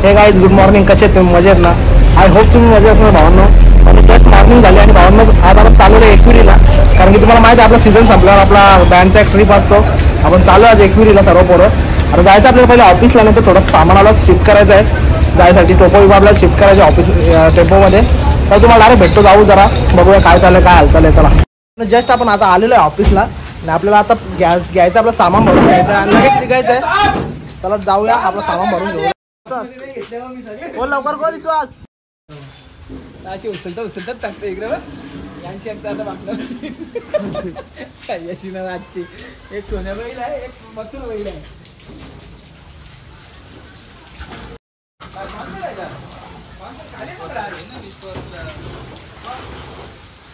हे guys good morning, कसे तुम्ही मजेत ना? आय होप तुम्ही मजेत असणार भावांनो. आणि जस्ट मॉर्निंग झाली आणि भावांनो आज आपण चालू आहे एकविरीला, कारण की तुम्हाला माहिती आहे आपला सीझन संपल्यावर आपला बँडचा एक ट्रिप असतो. आपण चालू आज एकविरीला सर्व पोरं. आता जायचं आपल्याला पहिले ऑफिसला, नाही तर थोडं सामानाला शिफ्ट करायचं आहे जायसाठी. टोपो विभागला शिफ्ट करायचं ऑफिस टेम्पोमध्ये. तर तुम्हाला डायरेक्ट भेटतो, जाऊ जरा बघूया काय चाललं काय हालचाल आहे. चला जस्ट आपण आता आलेलो आहे ऑफिसला आणि आपल्याला आता घ्यायचं आपलं सामान भरून घ्यायचं आणि लगेच निघायचं आहे. चला जाऊया, आपलं सामान भरून घेऊया. बोल लवकर कोण विश्वास अशी उचलतात टाकतं इकडे यांची एकदा आता बांगला सह्याची ना आजची एक सोन्या बैल आहे, एक मथुर बैल आहे.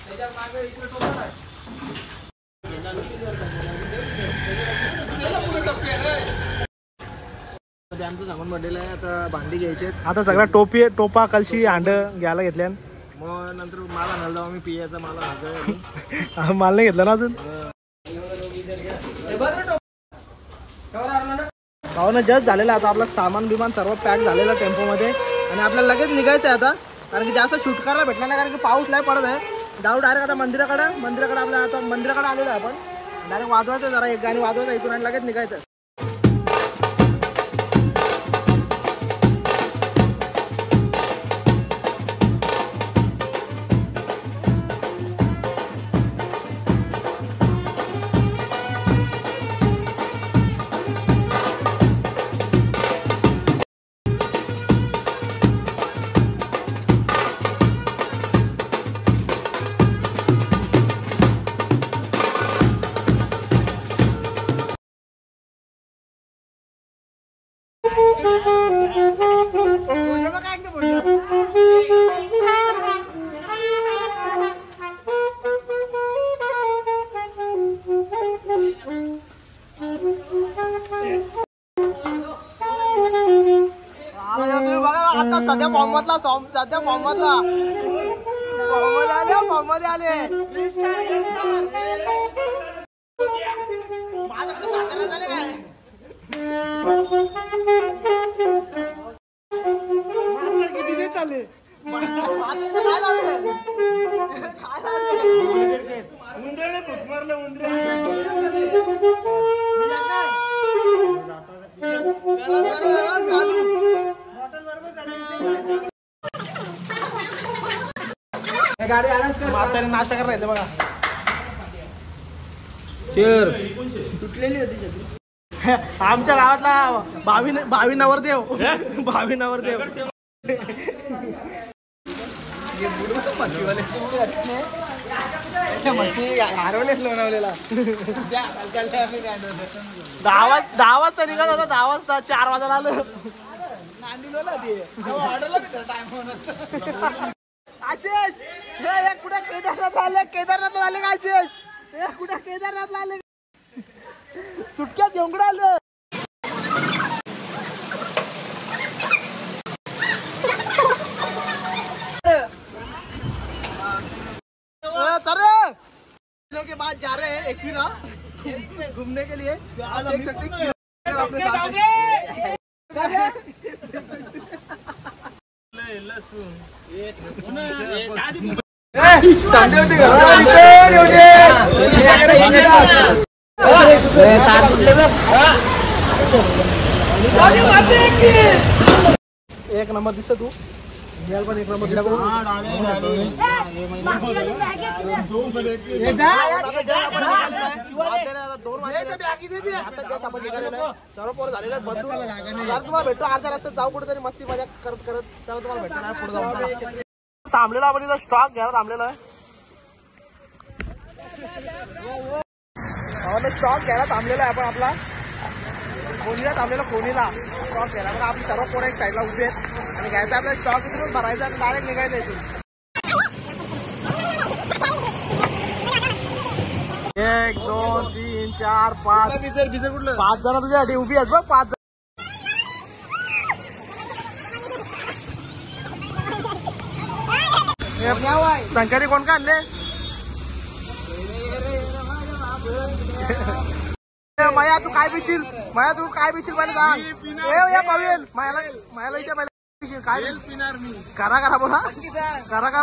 त्याच्या मागे इकडे टोपण आहे. आमचं सामान पडलेलं आहे. आता भांडी घ्यायचे, आता सगळ्या टोपा कलशी हांड घ्यायला घेतल्या. मग नंतर मला आणायला जाऊ, मी पियाचा मला माल नाही घेतला ना अजून. भावना जस्ट झालेलं. आता आपलं सामान बिमान सर्व पॅक झालेलं टेम्पोमध्ये आणि आपल्याला लगेच निघायचं आहे आता, कारण की जास्त शूट करायला भेटणार नाही, कारण की पाऊस लय पडत आहे. जाऊ डायरेक्ट आता मंदिराकडे आपल्याला आता मंदिराकडे आलेलो आहे आपण. डायरेक्ट वाजवायचं जरा एक गाणी वाजवायचं इथून आणि लगेच निघायचं. सध्या फॉर्ममधला फॉर्ममध्ये आले. माझ्याकडे सातारा झाले काय मास्तर किती दिवस चालले माझं इथं काय लावले काय लावले उंदराने भूक मारलं गाडी म्हातारी नाश्ता करायला येते बघा. चेअर तुटलेली होती आमच्या गावातला भावी नवरदेव म्हशी हरवलेच लोणावलेला 10 वाजता निघत होता. 10 वाजता 4 वाजायला आलं. आशिष हे कुठे केदारनाथला आले का? आशिष हे कुठे केदारनाथला आले? सुटक्यात घेऊन कुठे आलं? के बाद जा रहे हैं एकवीरा घूमने के लिए. आप देख सकते हैं अपने साथ एक नंबर दिसत तू पण एक नंबर सर्व पोरं झालेलं बसून तुम्हाला भेटतो. अर्ध्या रस्त्यात जाऊ कुठेतरी मस्ती मजा करत तेव्हा तुम्हाला भेटणार. पुढे जाऊन थांबलेला आपण इथं स्टॉक घ्यायला थांबलेला आहे. स्टॉक घ्यायला थांबलेला आहे आपण आपला कोणीला थांबलेला कोणीला स्टॉक घ्यायला. बघा आपली सर्व पोरं एक साईडला उभी आहेत आणि घ्यायचा आपल्याला स्टॉक इथून भरायचा आणि डायरेक्ट निघायचं इथून. 1 2 3 4 5 5 जण तुझ्यासाठी उभी आहेत बघ. 5 संकारी कोण काढले? माया तू काय पिशील? माया तू काय पिशील मला सांग. ए या पवेल मायाला काय पिणार मी करा करा बोला करा करा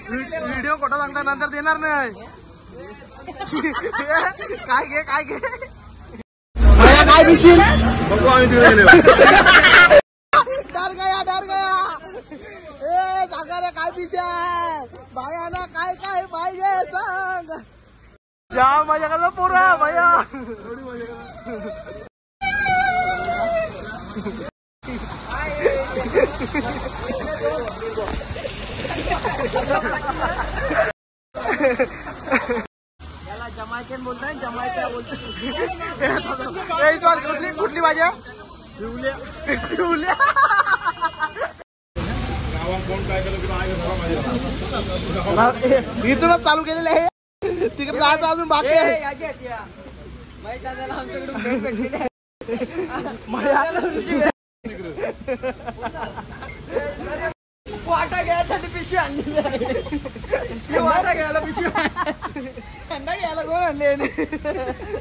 व्हिडिओ खोटा सांगता नंतर देणार नाही. काय घे काय घे काय पिशील डर गया ए सांगा रे काय पिशा बायाना काय काय पाहिजे सांग. जाम मजा करतो पुरा भैया. याला जमायचन बोलताय जमायचा बोलतोय. कुठली भाज्या इथूनच चालू केलेलं आहे. तिकडे जायचं अजून बाकी आहे. वाटा घ्यायसाठी पिशवी आणली आहे. वाटा घ्यायला पिशवी थंडा घ्यायला कोण आणले.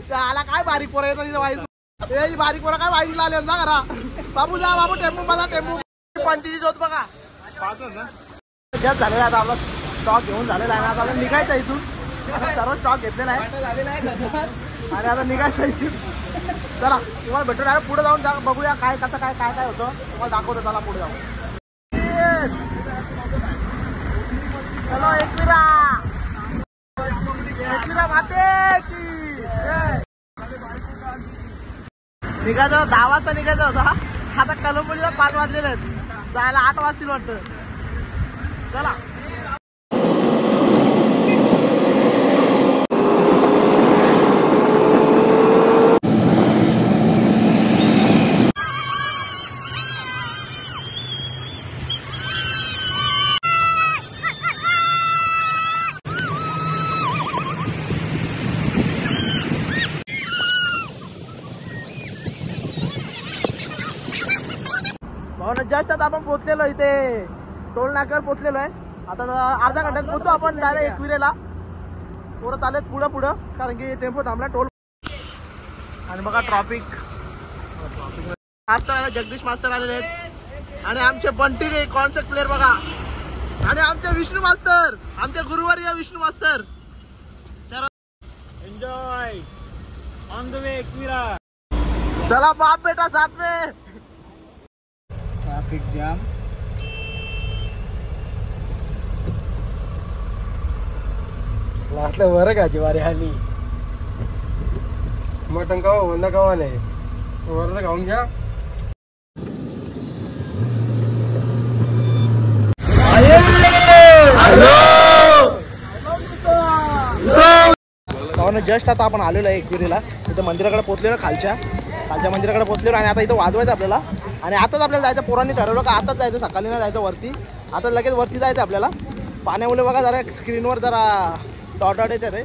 त्याला काय बारीक पोरं येतं तिथं वाईस बारीक पोरं काय वाईसला आले ना घरा. बाबू जा बाबू टेम्पो बघा टेम्पो 35 होत बघा. जस्ट झालेला आता आपला स्टॉक घेऊन झालेला आहे. आता निघायचं इथून सर्व स्टॉक घेतलेला आहे आणि आता निघायचं इथून. चला तुम्हाला भेटून आहे पुढे जाऊन बघूया काय कसं काय काय काय होतं तुम्हाला दाखवतो. चला पुढे जाऊ. चलो एकविरा माते की निघायचं 10 वाजता निघायचं होता. आता कलंबोलीला 5 वाजलेले आहेत. जायला 8 वाजतील वाटतं. चला जस्ट आता आपण पोहोचलेलो इथे टोल नाक्यावर पोहोचलेलो आहे. आता अर्धा घंट्यात पोहोचतो आपण डायरेक्ट एकविरेला. थोडं चालेल पुढं कारण की टेम्पो थांबला टोल. आणि बघा ट्रॉफिक मास्तर आले जगदीश मास्तर आलेले आहेत आणि आमचे बंटी कॉन्सर्ट प्लेअर बघा आणि आमचे विष्णू मास्तर आमचे गुरुवारी विष्णू मास्तर. Enjoy on the way Ekvira. चला बाप बेटा साथ में. Traffic jam. लास्टला वर का वारी आली. मटण खावा वंदा खावा नाही वर खाऊन घ्या. जस्ट आता आपण आलेलो आहे एकविरीला. इथं मंदिराकडे पोहोचलेलो खालच्या मंदिराकडे पोहोचलेलो आणि आता इथं वाजवायचं आपल्याला. आणि आताच आपल्याला जायचं. पोरांनी ठरवलं का आताच जायचं सकाळी नाही जायचं वरती. आता लगेच वरती जायचं आपल्याला. पाण्यामुळे बघा जरा स्क्रीनवर जरा डॉट येते रे.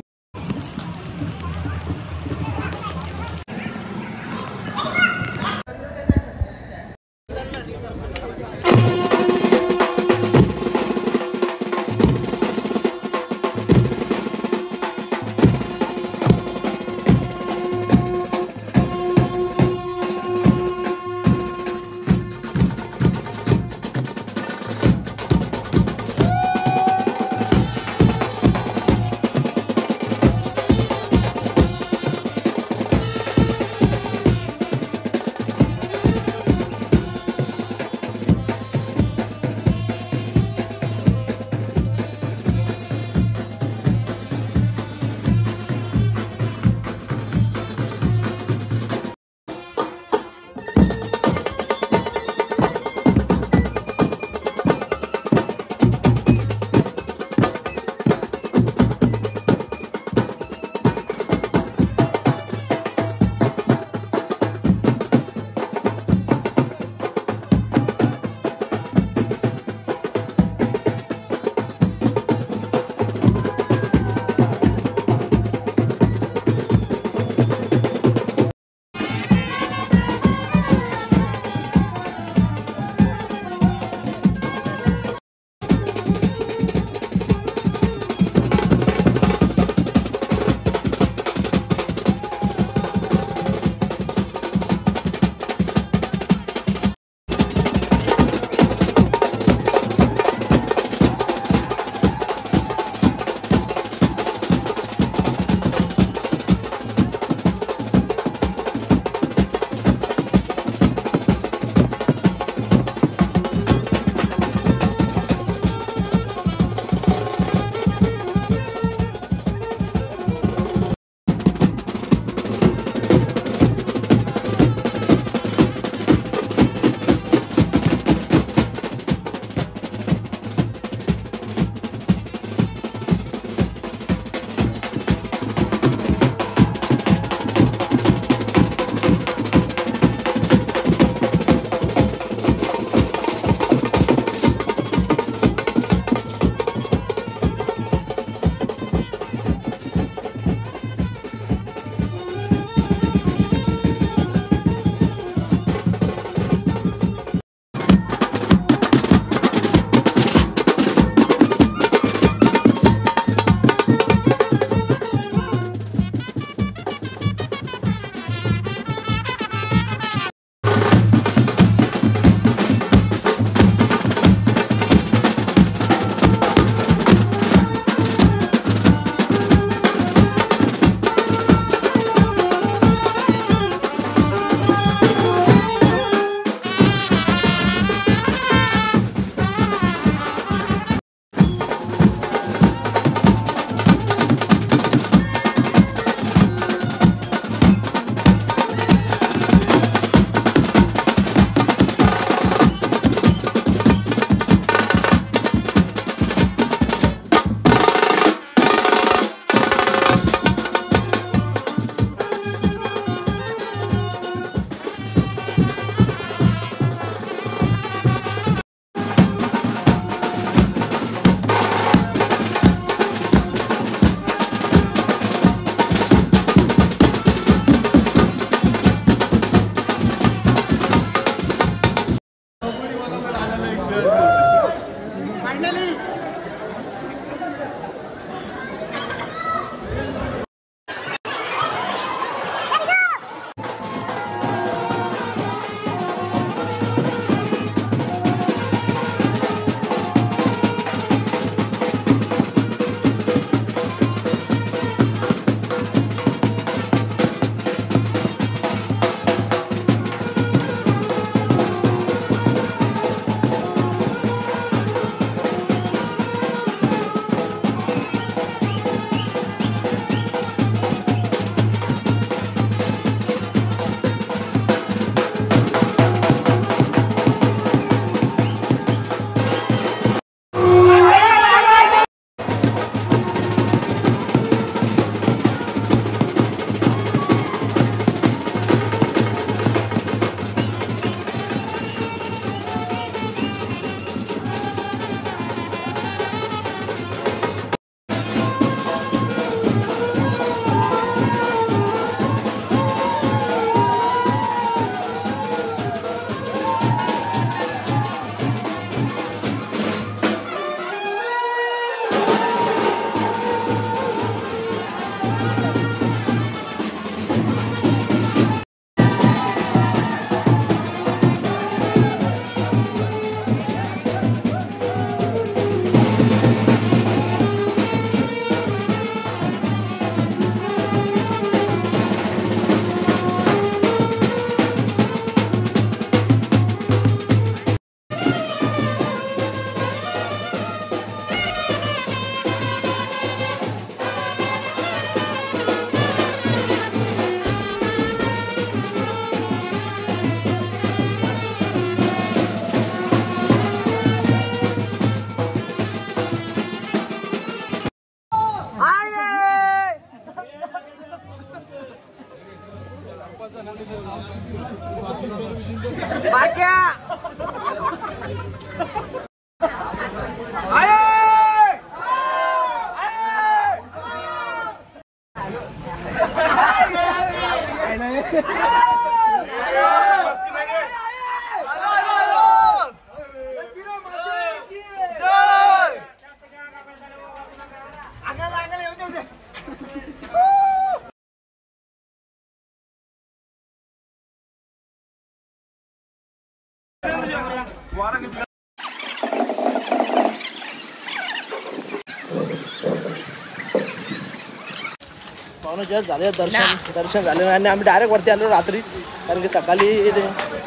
जस्ट झाले दर्शन झाले आणि आम्ही डायरेक्ट वरती आलो रात्री, कारण की सकाळी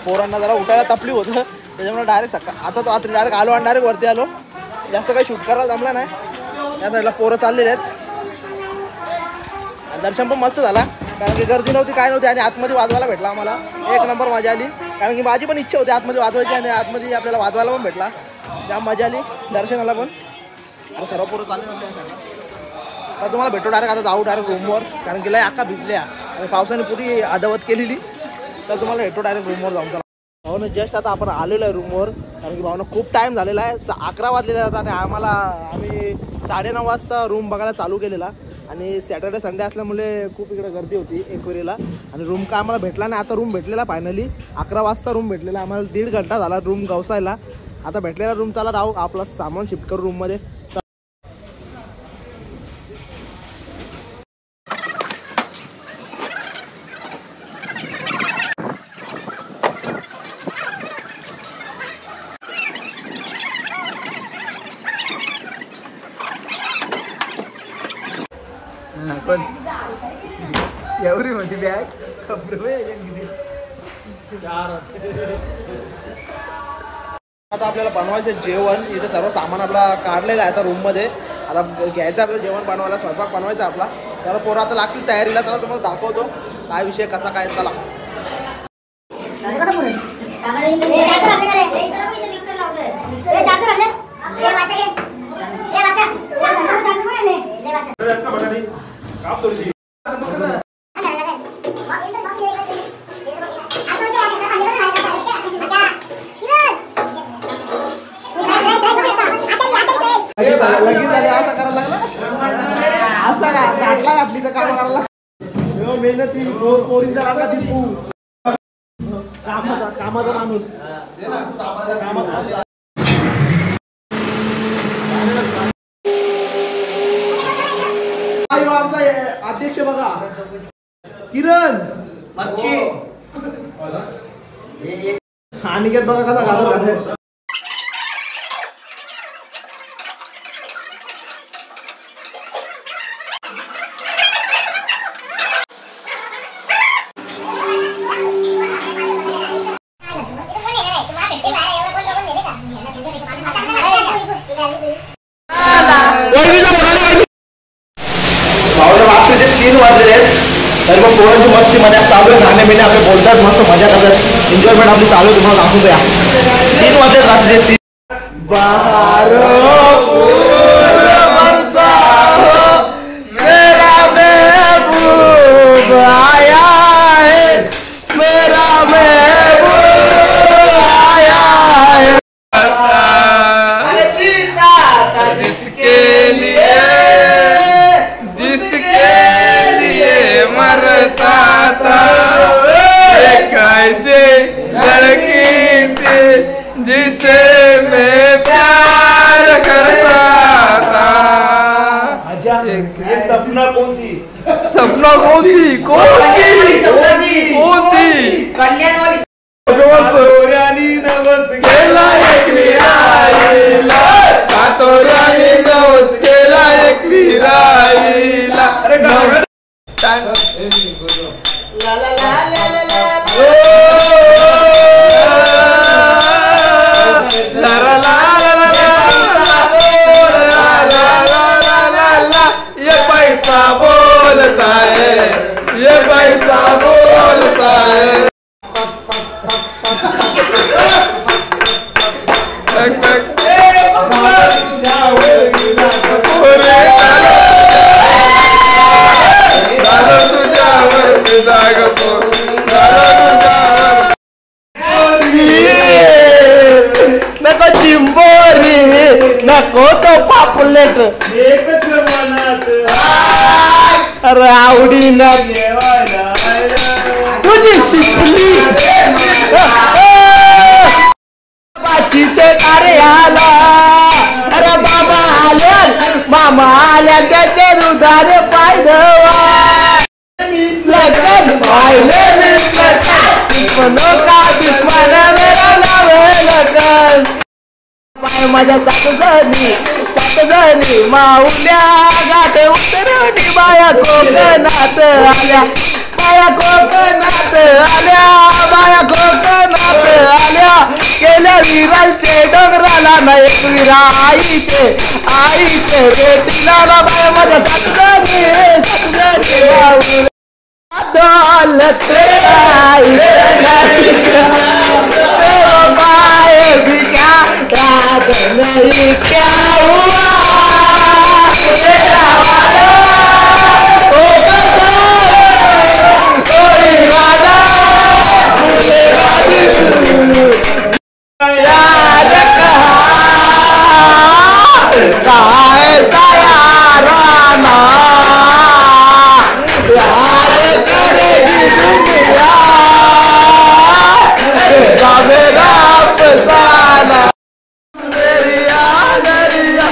पोरांना जरा उठायला तपली होतं, त्याच्यामुळे डायरेक्ट आता रात्री डायरेक्ट आलो आणि डायरेक्ट वरती आलो. जास्त काही शूट करायला जमला नाही. या साईडला पोरं चाललेले आहेत. दर्शन पण मस्त झाला, कारण की गर्दी नव्हती काय नव्हती आणि आतमध्ये वाजवायला भेटला आम्हाला. एक नंबर मजा आली, कारण की माझी पण इच्छा होती आतमध्ये वाजवायची आणि आतमध्ये आपल्याला वाजवायला पण भेटला. त्या मजा आली दर्शनाला पण. आता सर्व पोरं चालले तर तुम्हाला भेटू डायरेक्ट. आता जाऊ डायरेक्ट रूमवर, कारण की लय अख्खा भिजल्या आणि पावसाने पुरी अदवत केलेली. तर तुम्हाला भेटू डायरेक्ट रूमवर जाऊन. चला भाऊनं जस्ट आता आपण आलेलो आहे रूमवर, कारण की भाऊनं खूप टाईम झालेला आहे. 11 वाजलेला होता आणि आम्ही 9:30 वाजता रूम बघायला चालू केलेला. आणि सॅटर्डे संडे असल्यामुळे खूप इकडे गर्दी होती एक्वेरियाला आणि रूम काय आम्हाला भेटला नाही. आता रूम भेटलेला फायनली 11 वाजता रूम भेटलेला आम्हाला. 1.5 घंटा झाला रूम गवसायला. आता भेटलेला रूम. चला राहू आपला सामान शिफ्ट करू रूममध्ये. पण एवढी मोठी बॅग कपडे. आता आपल्याला बनवायचं जेवण. इथे सर्व सामान आपला काढलेलं आहे आता रूममध्ये. आता घ्यायचं आपलं जेवण बनवायला, स्वयंपाक बनवायचा आपला. सर्व पोरं आता लागतील तयारीला. चला तुम्हाला दाखवतो काय विषय कसा काय. चला असं काय गाठला घातली तर काम करायला मेहनती पोरींचा लागला दिपू कामाचा माणूस. आमचा अध्यक्ष बघा किरण अनिकेत बघा कसा घालत. रात्रीचे 3 वाजलेले आहेत तरी पण पोरांची मस्ती मजा चालू आहे. गाणे बिणे आपले बोलतात, मस्त मजा करतात, एन्जॉयमेंट आपली चालू आहे. तुम्हाला दाखवतो या 3 वाजले रात्रीचे 3. जिसे मैं प्यार करता था. ये सपना कौन थी? सपना कौन थी? कौन थी? कल्याण वाली कातोरानी नवस केला एक विराईला. कातोरानी नवस केला एक विराईला. ला ला ला ला ला ला. बोलता है ये पैसा बोलता है. तुझ्यावर चॉकलेट एकच मनात अरे आवडीनं तुझी शिकली बाचीचे कार्याला अरे मामा आल्या त्याचे हृदय पाय धवा लगन पाहिले का दुश्मन मेरा लावे लगन पाय माझ्या सात जणी माऊल्या गाठे उतरवणी बाया कोकणात आल्या बाया कोकणात आल्या केल्या विरांचे डोंगराला ना एक विरा आईचे भेटीला ना बाया माझ्या सात जणी माऊल्या दौलत पाए भी क्या याद नहीं क्या हुआ कोई वादा याद कहा याराना याद करेगी दुनिया मेरा अफसाना दरिया दरिया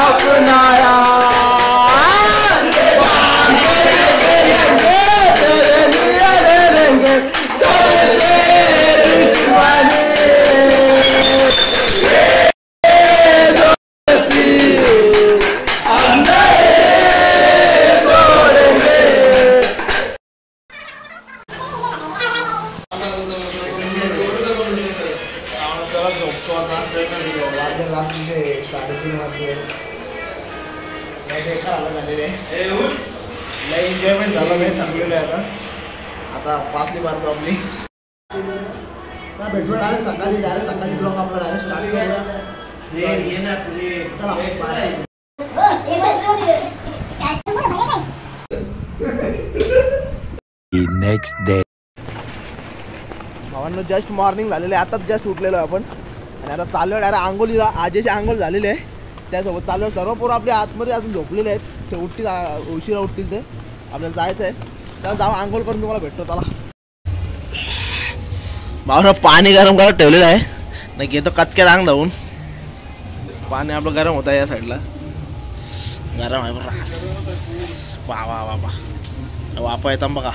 अपनाया तेरे लिए लेंगे एन्जॉयमेंट झालं नाही थांबलेलं आहे आता पाचली मारतो आपली भेटू डायरेक्ट सकाळी ब्लॉग आपला डायरेक्ट स्टार्ट नेक्स्ट डे भावांनो जस्ट मॉर्निंग झालेलं आहे आताच जस्ट उठलेलो आपण आणि आता चालू आहे डायरेक्ट आंघोळीला आजीचे आंघोळ झालेले आहे त्यासोबत चालू सर्व पोरं आपल्या आतमध्ये अजून झोपलेले आहेत ते उठतील उशिरा उठतील ते आपल्याला जायचं आहे त्याला जाऊ आंघोळ करून तुम्हाला भेटतो चला भावना पाणी गरम करत ठेवलेलं आहे नाही घेतो कचक्यात अंग धावून पाणी आपलं गरम होत आहे या साईडला गरम आहे बरं वा वा वा वा वापा येतात बघा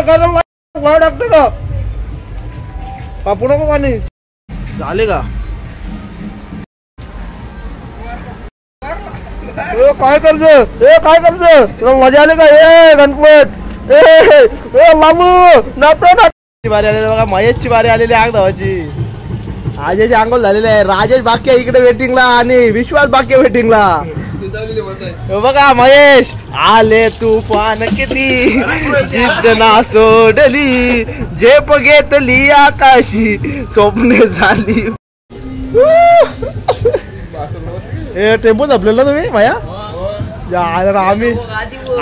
गरम टाकते का कापू नको पाणी झाले का काय करत मजा आली का ए गणपत ए मामू नाचतो बारी आलेली बघा महेशची बारी आलेली आग धावाची आजेची आंघोळ झालेली आहे राजेश बाकी आहे इकडे वेटिंगला आणि विश्वास बाकी आहे वेटिंगला बघा महेश आले तुफान किती जिद्द ना सोडली झेप घेतली आकाशी स्वप्ने झाली हे टेम्पो झपलेला तुम्ही माया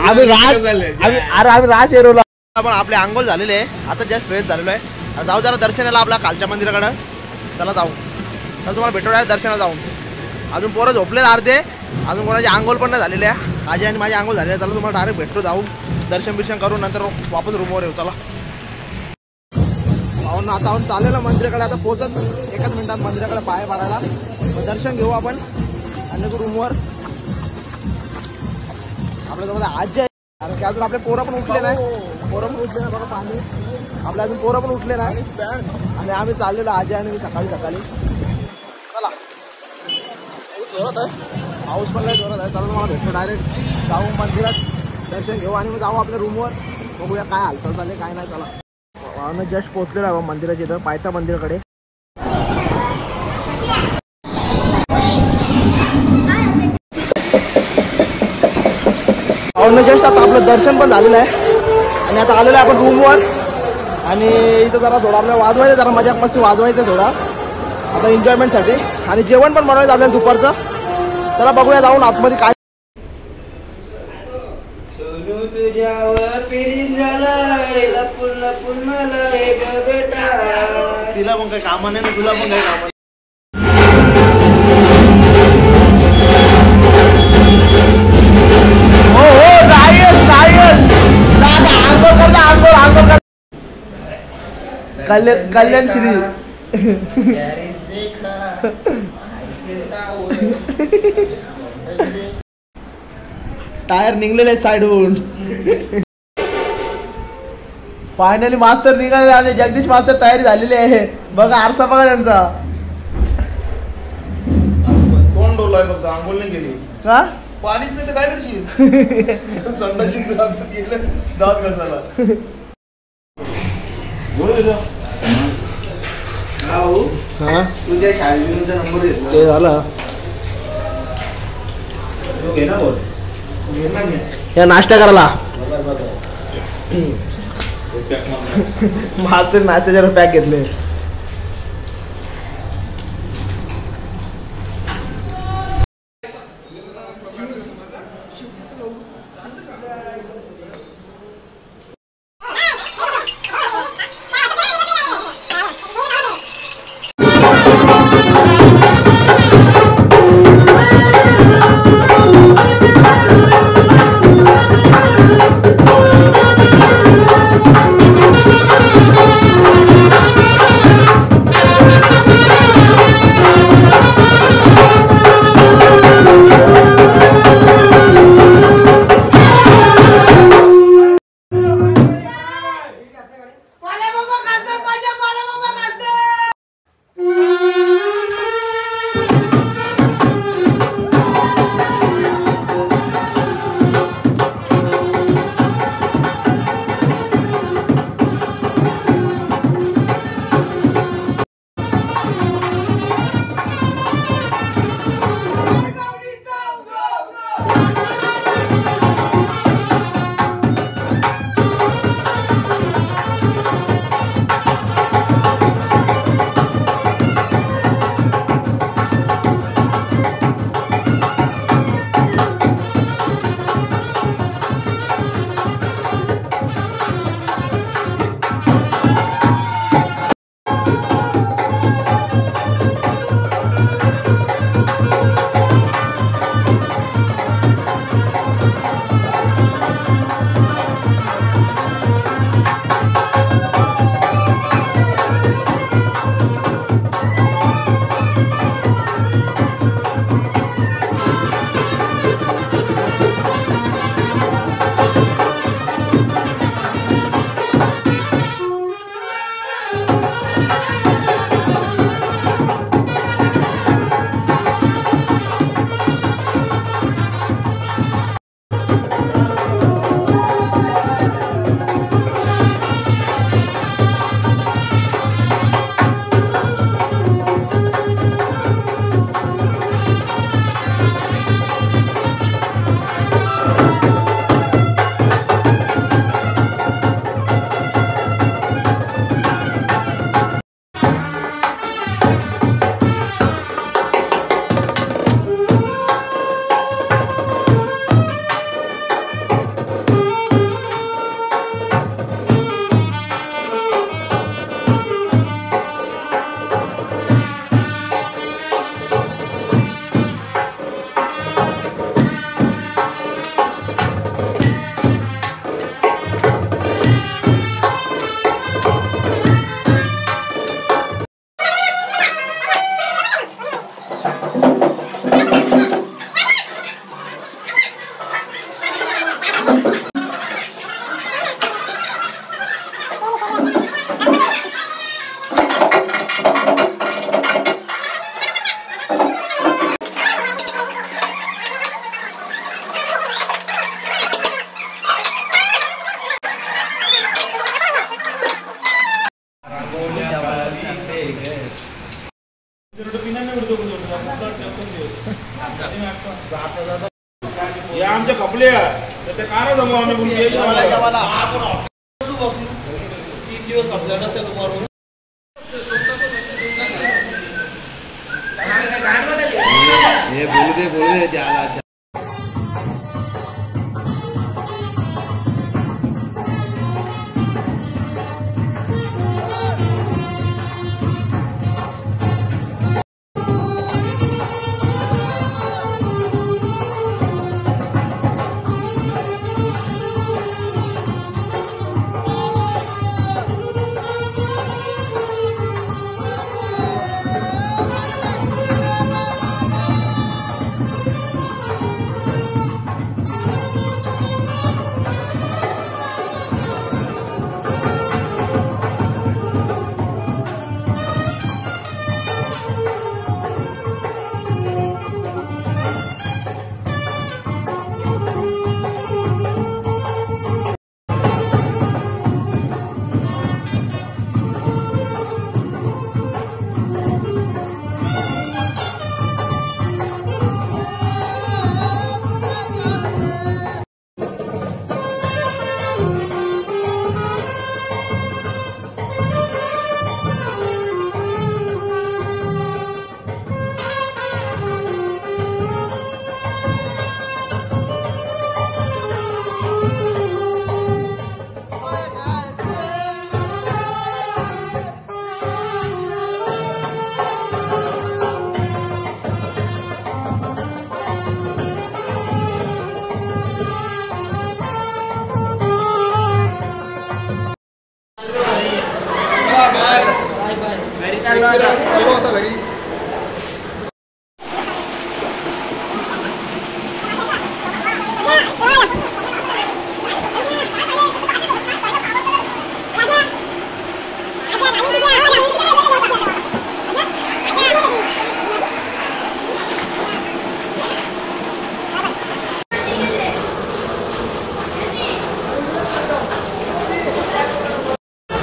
आम्ही राज एरोला आपण आपले आंघोळ झालेले आहे आता जस्ट फ्रेश झालेलो आहे जाऊ जरा दर्शनाला आपल्या कालच्या मंदिराकडं चला जाऊ तर तुम्हाला भेटवणार दर्शनाला जाऊन अजून पोरं झोपले अर्धे अजून कोणाची आंघोळ पण नाही झालेली आहे आजी आणि माझी आंघोळ झालेली आहे चला तुम्हाला डायरेक्ट भेटतो जाऊ दर्शन बिर्शन करून नंतर वापस रूमवर येऊ चला पाहून आता आपण चाललेलं मंदिराकडे आता पोहोचत एकच मिनिटात मंदिराकडे पाय पाडायला दर्शन घेऊ आपण आणि रूमवर आपल्यासोबत आजी आहे कारण की अजून आपले पोरं पण उठले नाही बघा पाणी आपल्या अजून पोरं पण उठले नाही आणि आम्ही चाललेलो आजी आणि मी सकाळी चला जोरात आहे पाऊस पण नाही जोरात आहे चला तुम्हाला भेटतो डायरेक्ट जाऊ मंदिरात दर्शन घेऊ आणि मग जाऊ आपल्या रूमवर बघूया काय हालचाल झाले काय नाही चला जस्ट पोहोचलेलो आहे मंदिराच्या इथं पायथा मंदिराकडे जस्ट आता आपलं दर्शन पण झालेलं आहे आणि आता आलेलं आहे आपण रूमवर आणि इथं जरा थोडा आपल्याला वाजवायचं जरा मजा मस्ती वाजवायचं थोडा आता एन्जॉयमेंटसाठी आणि जेवण पण बनवायचं आपल्याला दुपारचं चला बघूया जाऊन आतमध्ये काय तुझ्यावर प्रेम झालंय लपून लपून मला ग बेटा. तिला पण काही कामं नाही ना तुला पण काही कामं. हो हो नाहीच दादा आंघोळ कर ना आंघोळ कर. कल्याण श्री टायर निघलेले साईडहून. फायनली मास्तर निघाले आणि जगदीश मास्तर तयारी झालेली आहे. बघा आरसा बघा त्यांचा. कोण डोलाय फक्त आंघोळ नाही केली का पाणीच नाही तर काय करशील. संडाशी दात घासायला हा तुझ्या शाळेचा नंबर घेतला ते झालं. घे ना बोल. या नाश्ता करायला माझे नाश्त्याचे पॅक घेतले. या आमच्या कपले त्या कार जमू आम्ही बोलू 3 दिवस आपल्याला नसेल तुम्हाला ये बोल दे जाला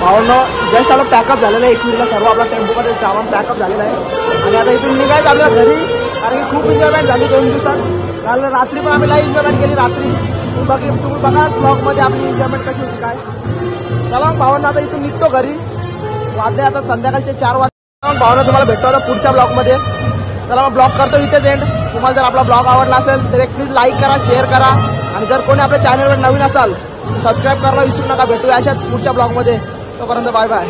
भावांनो जस्ट आपलं पॅकअप झालेलं आहे एकविरीला. सर्व आपला टेम्पोमध्ये सामान पॅकअप झालेलं आहे आणि आता इथून निघायचं आपल्या घरी. कारण की खूप एन्जॉयमेंट झाली 2 दिवसात. कारण रात्री पण आम्ही लाईव्ह एन्जॉयमेंट केली रात्री. तुम्ही बघा ब्लॉगमध्ये आपली एन्जॉयमेंट कशी होती काय. चला मग भावांना आता इथून निघतो घरी. वाजले आता संध्याकाळचे 4 वाजता. भावांना तुम्हाला भेटतो आता पुढच्या ब्लॉगमध्ये. चला मग ब्लॉग करतो इथेच एंड. तुम्हाला जर आपला ब्लॉग आवडला असेल तर एक प्लीज लाईक करा, शेअर करा आणि जर कोणी आपल्या चॅनलवर नवीन असाल सबस्क्राईब करायला विसरू नका. भेटूया अशाच पुढच्या ब्लॉगमध्ये. तोपर्यंत बाय बाय.